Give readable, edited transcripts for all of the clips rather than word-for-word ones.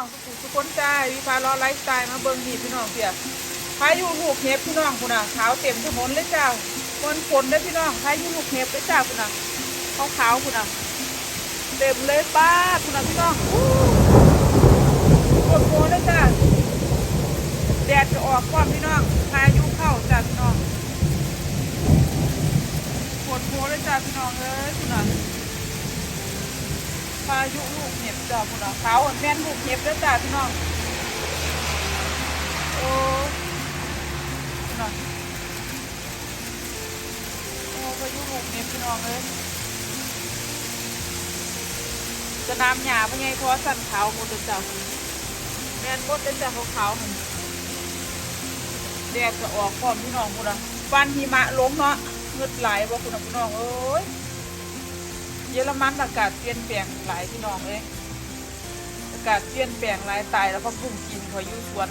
องทุกคนจ้าวิพาล้อไลฟ์สไตล์มาเบิ่งนี่พี่น้องเปียพายุลูกเห็บพี่น้องคุณน่ะขาวเต็มถนนเลยจ้าฝนได้พี่น้องพายุลูกเห็บเลยจ้าคุณน่ะขาวคุณน่ะเต็มเลยป้าคุณน่ะพี่น้องปวดหัวเลยจ้าแดดจะออกก่อนพี่น้องพายุเข้าจ้าพี่น้องปวดหัวเลยจ้าพี่น้องเลยคุณน่ะพายุลูกเห็บจ้าคุณน่ะขาวแม่นลูกเห็บเลยจ้าพี่น้องโอ้คุณน่ะโอ้พายุลูกเห็บพี่น้องเลยจะน้ำหยาเป็นไงเพราะสั่นขาวหมดเลยจ้าแม่นหมดเลยจ้าขาวๆมันแดดจะออกก่อนพี่น้องคุณน่ะวันหิมะล้มเนาะเงืดไหลบ่คุณน่ะพี่น้องเอ้ยเยอรมันอากาศเปลี่ยนแปลงหลายพี่น้องเอ้ยอากาศเปลี่ยนแปลงหลายตายแล้วก็พุ่งกินพออยู่สวน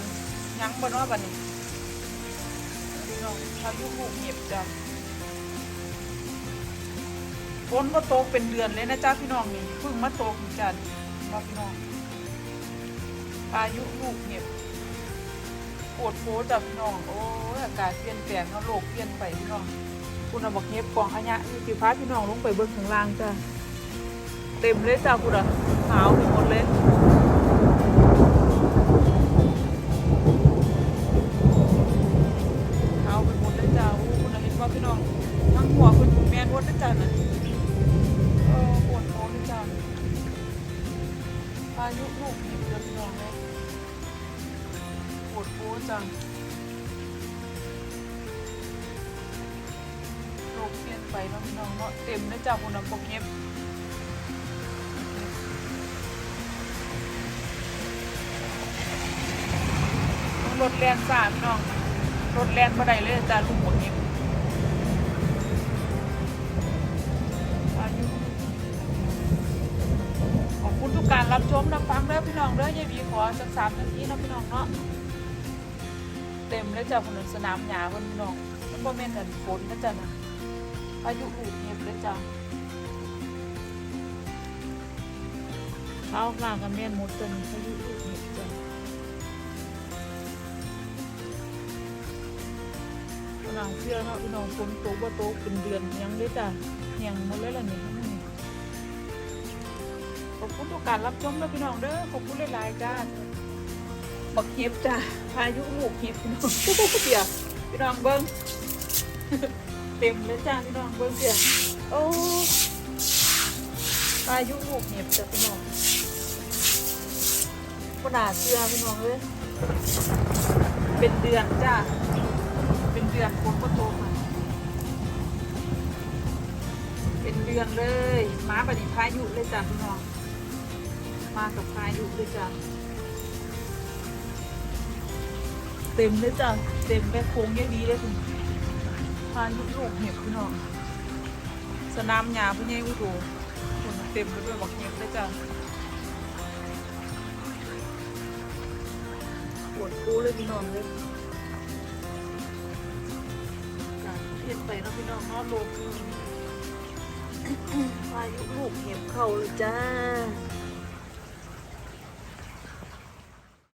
ยังบ่เนาะบัดนี้พี่น้องพายุลูกเห็บจ้ะฝนก็ตกเป็นเดือนเลยนะจ้าพี่น้องนี่เพิ่งมาตกจ้ะว่าพี่น้องพายุลูกเห็บปวดโผจ้ะพี่น้องโอ้ยอากาศเปลี่ยนแปลงเนาะโลกเปลี่ยนไปพี่น้องคุณเอาบักเห็บกองขยะนี่สิพาพี่น้องลงไปเบิ่งข้างล่างจ้ะเต็มเลยจ้ะคุณอ่ะขาวไปหมดเลยขาวไปหมดเลยจ้ะโอ้คุณเห็นว่าพี่น้องทั้งหัวคุณแมนวดเลยจ้ะน่ะปวดโผเลยจ้ะพายุลูกเห็บจ้ะพี่น้องเลยปวดโผจ้ะโลกเปลี่ยนไปเนาะพี่น้องเนาะเต็มเลยจ้ะคุณอ่ะบักเห็บรถแลนสามน้องรถแลนบ่ได้เลยจ้าลูกหมดนี้ขอบคุณทุกการรับชมรับฟังเด้อพี่น้องเด้อยายบีขอสัก3 นาทีนะพี่น้องเนาะเต็มเลยจ้าคนสนามหญ้าคนพี่น้องมันบ่แม่นแต่ฝนนะจ้านะพายุลูกเห็บเลยจ้าข้าวกลางกันแม่นหมดจนพายุลูกเห็บจ้าหลังเสื้อเนาะพี่น้องฝนตกว่าตกเป็นเดือนยังเลยจ้ะยังหมดเลยล่ะนี่ขอบคุณทุกการรับชมด้วยพี่น้องเด้อขอบคุณหลายๆจ้าบักเห็บจ้าพายุลูกเห็บพี่น้องเดี๋ยวพี่น้องเบิ้งเต็มเลยจ้าพี่น้องเบิ้งเดี๋ยวโอ้พายุลูกเห็บจ้าพี่น้องขนาดเสื้อพี่น้องเลยเป็นเดือนจ้าเป็นเดือนฝนก็ตกมาเป็นเดือนเลยมาบัดนี้พายุเลยจ้ะพี่น้องมากับพายุเลยจ้ะเต็มเลยจ้ะเต็มแบบโค้งยายดีเลยคุณพายุลูกเห็บพี่น้องสนามหญ้าพี่ใหญ่อุโดคนเต็มไปด้วยบักเห็บเลยจ้ะปวดกูเลยพี่น้องเลยเห็นไปนะพี่น้องนอนลงพายุลูกเห็บเข้าเลยจ้า